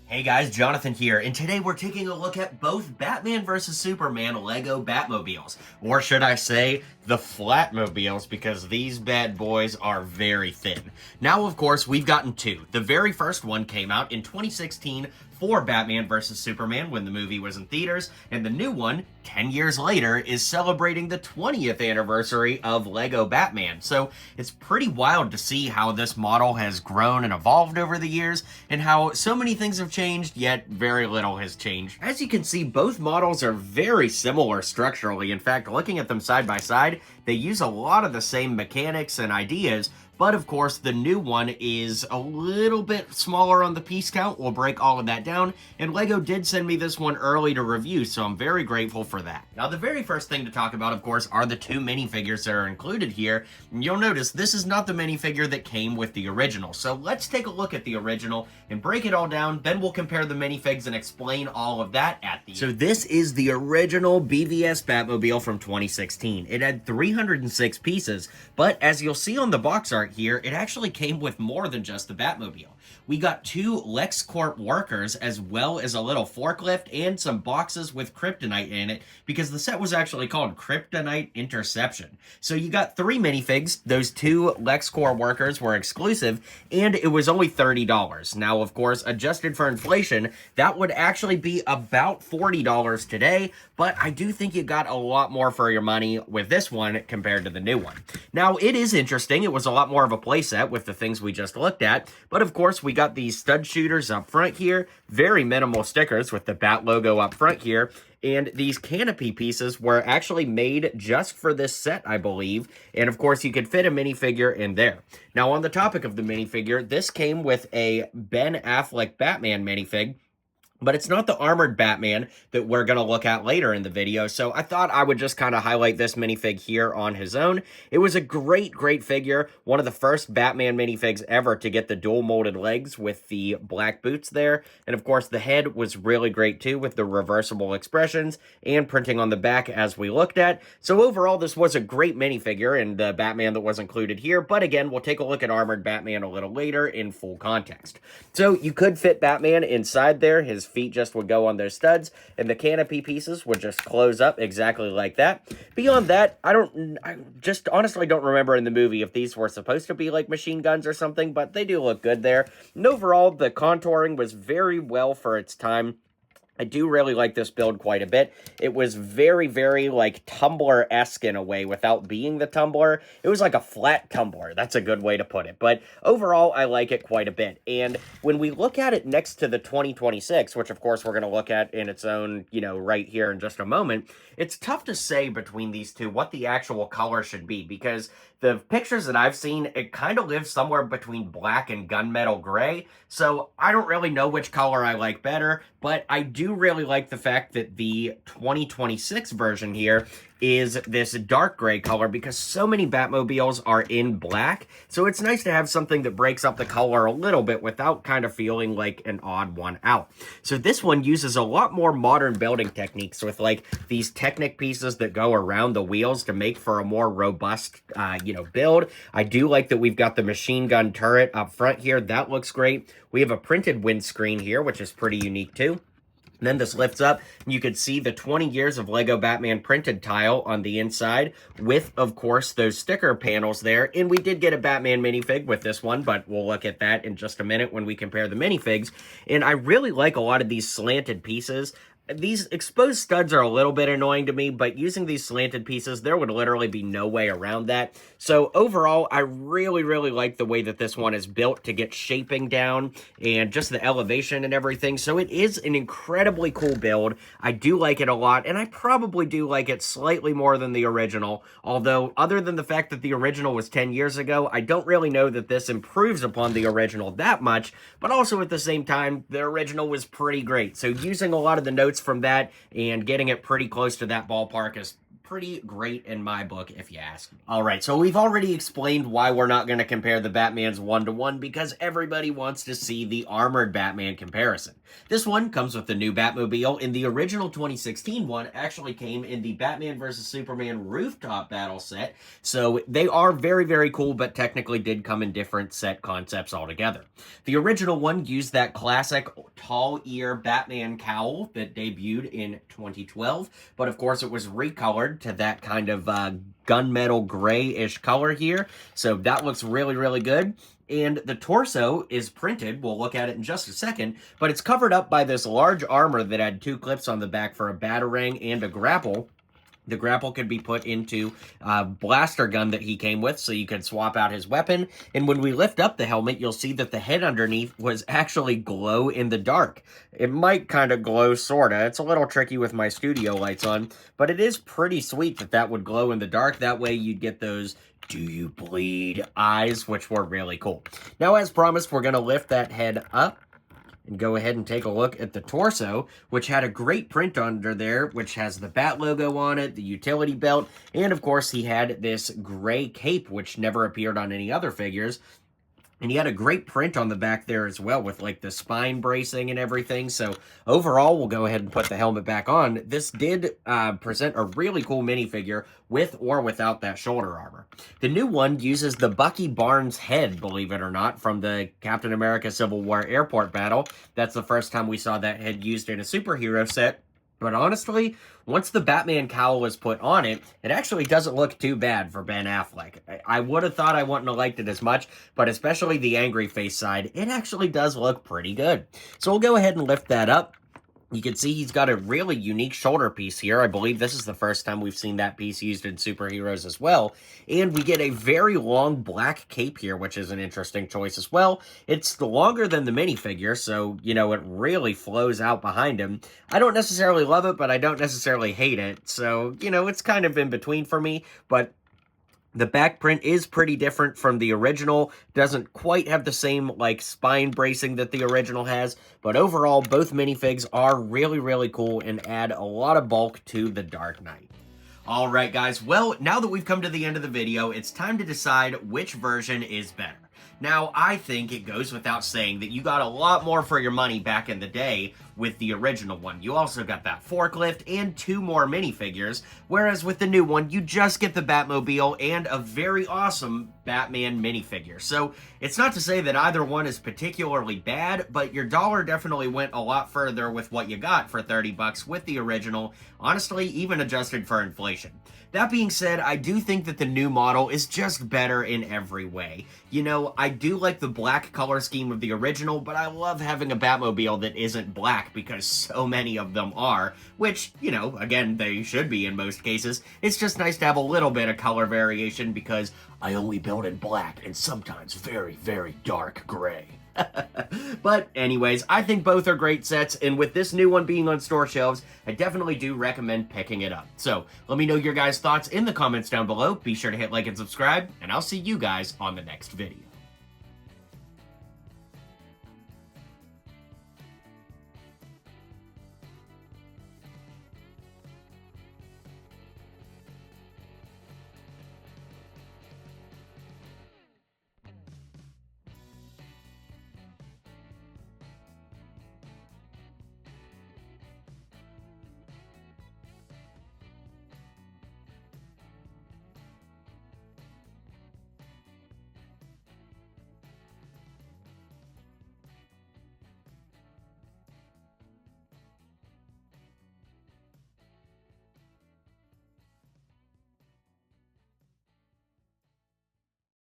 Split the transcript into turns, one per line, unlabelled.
Hey guys, Jonathan here, and today we're taking a look at both Batman vs. Superman LEGO Batmobiles. Or should I say, the Flatmobiles, because these bad boys are very thin. Now, of course, we've gotten two. The very first one came out in 2016 for Batman vs. Superman when the movie was in theaters, and the new one, 10 years later, is celebrating the 20th anniversary of LEGO Batman. So it's pretty wild to see how this model has grown and evolved over the years, and how so many things have changed, yet very little has changed. As you can see, both models are very similar structurally. In fact, looking at them side by side, they use a lot of the same mechanics and ideas, but of course, the new one is a little bit smaller on the piece count. We'll break all of that down, and LEGO did send me this one early to review, so I'm very grateful for that. Now, the very first thing to talk about, of course, are the two minifigures that are included here. And you'll notice this is not the minifigure that came with the original, so let's take a look at the original and break it all down, then we'll compare the minifigs and explain all of that at the end. So this is the original BvS Batmobile from 2016. It had 306 pieces, but as you'll see on the box art here, it actually came with more than just the Batmobile. We got two LexCorp workers, as well as a little forklift and some boxes with Kryptonite in it, because the set was actually called Kryptonite Interception. So you got three minifigs. Those two LexCorp workers were exclusive, and it was only $30. Now, of course, adjusted for inflation, that would actually be about $40 today, but I do think you got a lot more for your money with this one compared to the new one. Now, it is interesting. It was a lot more of a playset with the things we just looked at, but of course, we got these stud shooters up front here, very minimal stickers with the Bat logo up front here, and these canopy pieces were actually made just for this set, I believe, and of course, you could fit a minifigure in there. Now, on the topic of the minifigure, this came with a Ben Affleck Batman minifig, but it's not the armored Batman that we're going to look at later in the video, so I thought I would just kind of highlight this minifig here on his own. It was a great figure, one of the first Batman minifigs ever to get the dual molded legs with the black boots there, and of course the head was really great too with the reversible expressions and printing on the back as we looked at. So overall, this was a great minifigure and the Batman that was included here, but again, we'll take a look at armored Batman a little later in full context. So you could fit Batman inside there. His feet just would go on those studs, and the canopy pieces would just close up exactly like that. Beyond that, I just honestly don't remember in the movie if these were supposed to be like machine guns or something, but they do look good there. And overall, the contouring was very well for its time. I do really like this build quite a bit. It was very like tumbler-esque in a way without being the tumbler. It was like a flat tumbler. That's a good way to put it. But overall, I like it quite a bit. And when we look at it next to the 2026, which of course we're going to look at in its own, right here in just a moment, it's tough to say between these two what the actual color should be, because the pictures that I've seen, it kind of lives somewhere between black and gunmetal gray, so I don't really know which color I like better, but I do really like the fact that the 2026 version here is this dark gray color, because so many Batmobiles are in black, so it's nice to have something that breaks up the color a little bit without kind of feeling like an odd one out. So this one uses a lot more modern building techniques with like these Technic pieces that go around the wheels to make for a more robust, build. I do like that we've got the machine gun turret up front here. That looks great. We have a printed windscreen here, which is pretty unique too. And then this lifts up, and you can see the 20 years of LEGO Batman printed tile on the inside with, of course, those sticker panels there. And we did get a Batman minifig with this one, but we'll look at that in just a minute when we compare the minifigs. And I really like a lot of these slanted pieces. These exposed studs are a little bit annoying to me, but using these slanted pieces, there would literally be no way around that. So overall, I really like the way that this one is built to get shaping down and just the elevation and everything. So it is an incredibly cool build. I do like it a lot, and I probably do like it slightly more than the original. Although, other than the fact that the original was 10 years ago, I don't really know that this improves upon the original that much, but also at the same time, the original was pretty great. So using a lot of the notes from that and getting it pretty close to that ballpark is pretty great in my book, if you ask me. All right, so we've already explained why we're not going to compare the Batmans one-to-one, because everybody wants to see the armored Batman comparison. This one comes with the new Batmobile, and the original 2016 one actually came in the Batman vs. Superman rooftop battle set, so they are very, very cool, but technically did come in different set concepts altogether. The original one used that classic tall ear Batman cowl that debuted in 2012, but of course it was recolored to that kind of gunmetal gray-ish color here, so that looks really, really good. And the torso is printed, we'll look at it in just a second, but it's covered up by this large armor that had 2 clips on the back for a batarang and a grapple. The grapple could be put into a blaster gun that he came with, so you could swap out his weapon. And when we lift up the helmet, you'll see that the head underneath was actually glow in the dark. It might kind of glow, sorta. It's a little tricky with my studio lights on, but it is pretty sweet that that would glow in the dark. That way you'd get those "do you bleed" eyes, which were really cool. Now, as promised, we're going to lift that head up and go ahead and take a look at the torso, which had a great print under there, which has the Bat logo on it, the utility belt, and of course he had this gray cape, which never appeared on any other figures. And he had a great print on the back there as well, with like the spine bracing and everything. So overall, we'll go ahead and put the helmet back on. This did present a really cool minifigure with or without that shoulder armor. The new one uses the Bucky Barnes head, believe it or not, from the Captain America Civil War airport battle. That's the first time we saw that head used in a superhero set. But honestly, once the Batman cowl is put on it, it actually doesn't look too bad for Ben Affleck. I would have thought I wouldn't have liked it as much, but especially the angry face side, it actually does look pretty good. So we'll go ahead and lift that up. You can see he's got a really unique shoulder piece here. I believe this is the first time we've seen that piece used in superheroes as well. And we get a very long black cape here, which is an interesting choice as well. It's longer than the minifigure, so, you know, it really flows out behind him. I don't necessarily love it, but I don't necessarily hate it. So, you know, it's kind of in between for me, but the back print is pretty different from the original. Doesn't quite have the same, like, spine bracing that the original has. But overall, both minifigs are really, really cool and add a lot of bulk to the Dark Knight. Alright, guys. Well, now that we've come to the end of the video, it's time to decide which version is better. Now, I think it goes without saying that you got a lot more for your money back in the day with the original one. You also got that forklift and 2 more minifigures, whereas with the new one, you just get the Batmobile and a very awesome Batman minifigure. So, it's not to say that either one is particularly bad, but your dollar definitely went a lot further with what you got for 30 bucks with the original, honestly, even adjusted for inflation. That being said, I do think that the new model is just better in every way. You know, I do like the black color scheme of the original, but I love having a Batmobile that isn't black because so many of them are, which, you know, again, they should be in most cases. It's just nice to have a little bit of color variation because I only build in black and sometimes very, very dark gray. But anyways, I think both are great sets, and with this new one being on store shelves, I definitely do recommend picking it up. So, let me know your guys' thoughts in the comments down below. Be sure to hit like and subscribe, and I'll see you guys on the next video.